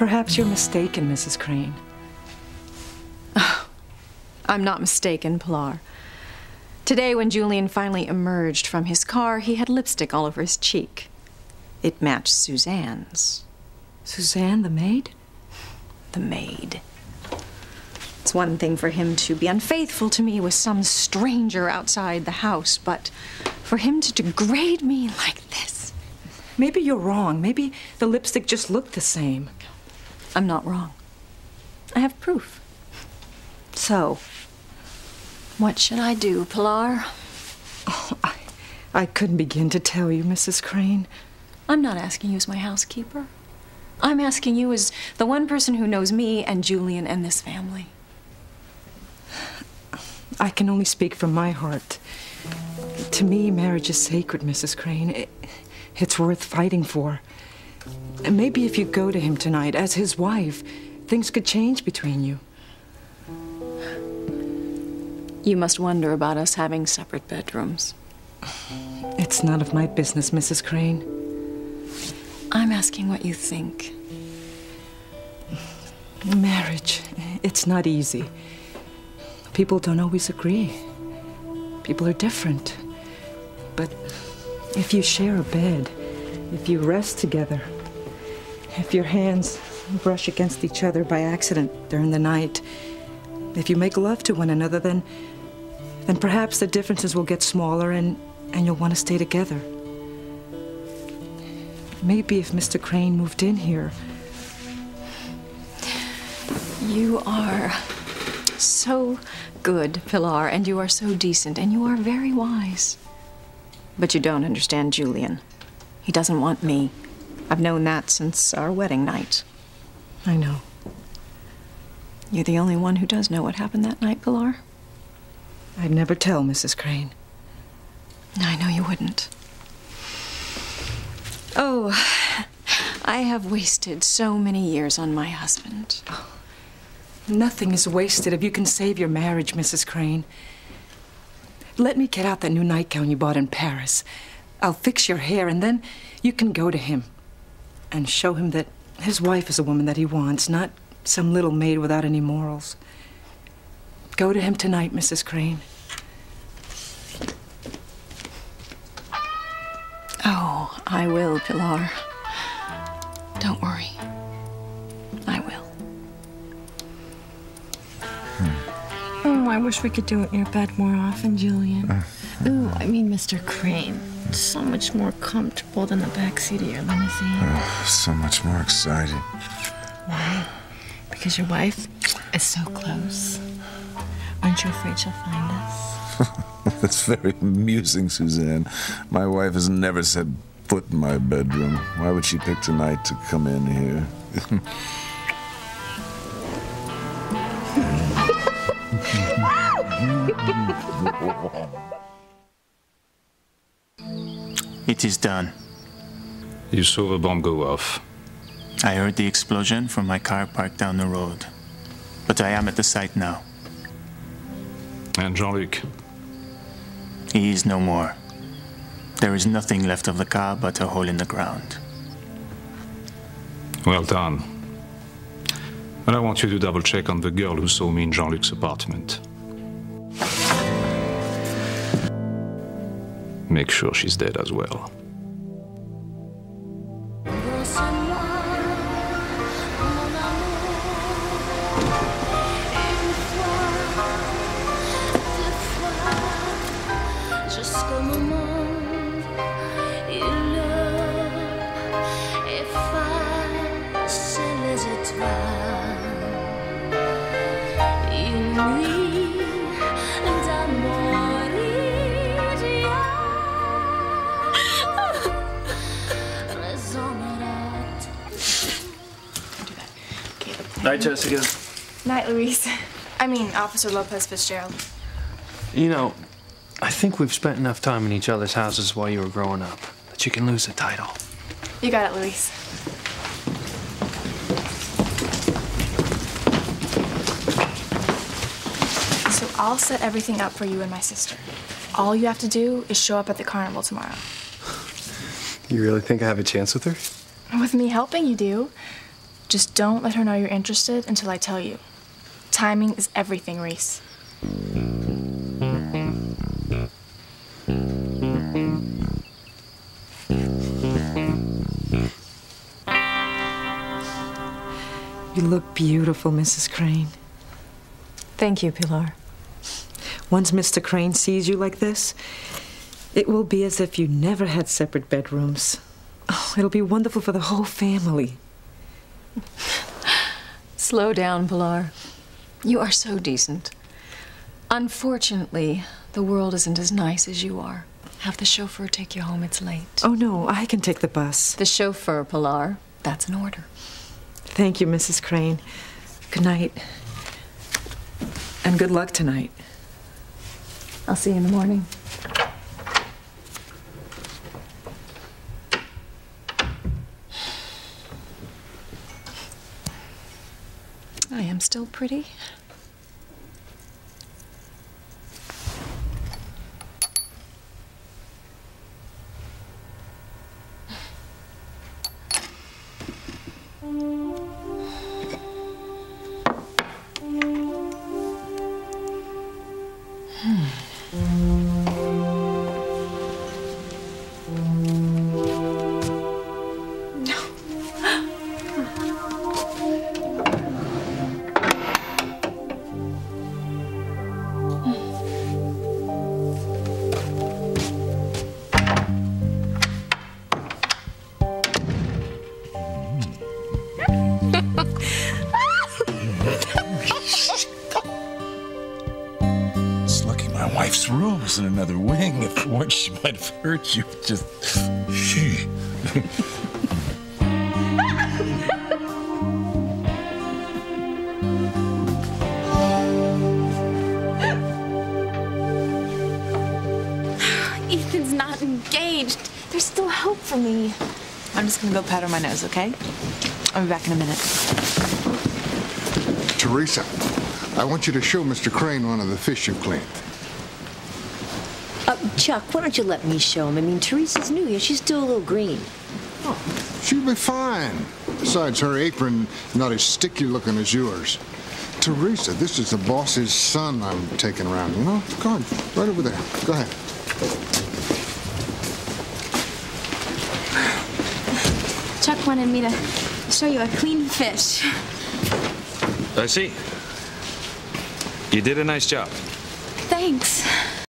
Perhaps you're mistaken, Mrs. Crane. Oh, I'm not mistaken, Pilar. Today, when Julian finally emerged from his car, he had lipstick all over his cheek. It matched Suzanne's. Suzanne, the maid? The maid. It's one thing for him to be unfaithful to me with some stranger outside the house, but for him to degrade me like this... Maybe you're wrong. Maybe the lipstick just looked the same. I'm not wrong. I have proof. So, what should I do, Pilar? Oh, I couldn't begin to tell you, Mrs. Crane. I'm not asking you as my housekeeper. I'm asking you as the one person who knows me and Julian and this family. I can only speak from my heart. To me, marriage is sacred, Mrs. Crane. It's worth fighting for. And maybe if you go to him tonight as his wife, things could change between you. You must wonder about us having separate bedrooms. It's none of my business, Mrs. Crane. I'm asking what you think. Marriage, it's not easy. People don't always agree. People are different. But if you share a bed, if you rest together, if your hands brush against each other by accident during the night, if you make love to one another, then perhaps the differences will get smaller and you'll want to stay together. Maybe if Mr. Crane moved in here. You are so good, Pilar, and you are so decent, and you are very wise. But you don't understand Julian. He doesn't want me. I've known that since our wedding night. I know. You're the only one who does know what happened that night, Pilar. I'd never tell, Mrs. Crane. I know you wouldn't. Oh, I have wasted so many years on my husband. Oh, nothing is wasted if you can save your marriage, Mrs. Crane. Let me get out that new nightgown you bought in Paris. I'll fix your hair, and then you can go to him and show him that his wife is a woman that he wants, not some little maid without any morals. Go to him tonight, Mrs. Crane. Oh, I will, Pilar. Don't worry. I will. Oh, I wish we could do it in your bed more often, Julian. Ooh, I mean, Mr. Crane. So much more comfortable than the backseat of your limousine. Oh, so much more exciting. Why? Because your wife is so close. Aren't you afraid she'll find us? That's very amusing, Suzanne. My wife has never set foot in my bedroom. Why would she pick tonight to come in here? It is done. You saw the bomb go off. I heard the explosion from my car parked down the road. But I am at the site now. And Jean-Luc? He is no more. There is nothing left of the car but a hole in the ground. Well done. But I want you to double-check on the girl who saw me in Jean-Luc's apartment. Make sure she's dead as well. Night, Jessica. Night, Luis. I mean, Officer Lopez Fitzgerald. You know, I think we've spent enough time in each other's houses while you were growing up that you can lose the title. You got it, Luis. So I'll set everything up for you and my sister. All you have to do is show up at the carnival tomorrow. You really think I have a chance with her? With me helping, you do. Just don't let her know you're interested until I tell you. Timing is everything, Reese. You look beautiful, Mrs. Crane. Thank you, Pilar. Once Mr. Crane sees you like this, it will be as if you never had separate bedrooms. Oh, it'll be wonderful for the whole family. Slow down, Pilar. You are so decent. Unfortunately, the world isn't as nice as you are. Have the chauffeur take you home. It's late. Oh, no, I can take the bus. The chauffeur, Pilar. That's an order. Thank you, Mrs. Crane. Good night. And good luck tonight. I'll see you in the morning. I am still pretty. Wife's room is in another wing. If once she might have hurt you, just she. Ethan's not engaged. There's still hope for me. I'm just gonna go powder my nose, okay? I'll be back in a minute. Teresa, I want you to show Mr. Crane one of the fish you cleaned. Chuck, why don't you let me show him? I mean, Teresa's new here. She's still a little green. Oh, she'll be fine. Besides, her apron not as sticky looking as yours. Teresa, this is the boss's son I'm taking around, you know? Go on, right over there. Go ahead. Chuck wanted me to show you a clean fish. I see. You did a nice job. Thanks.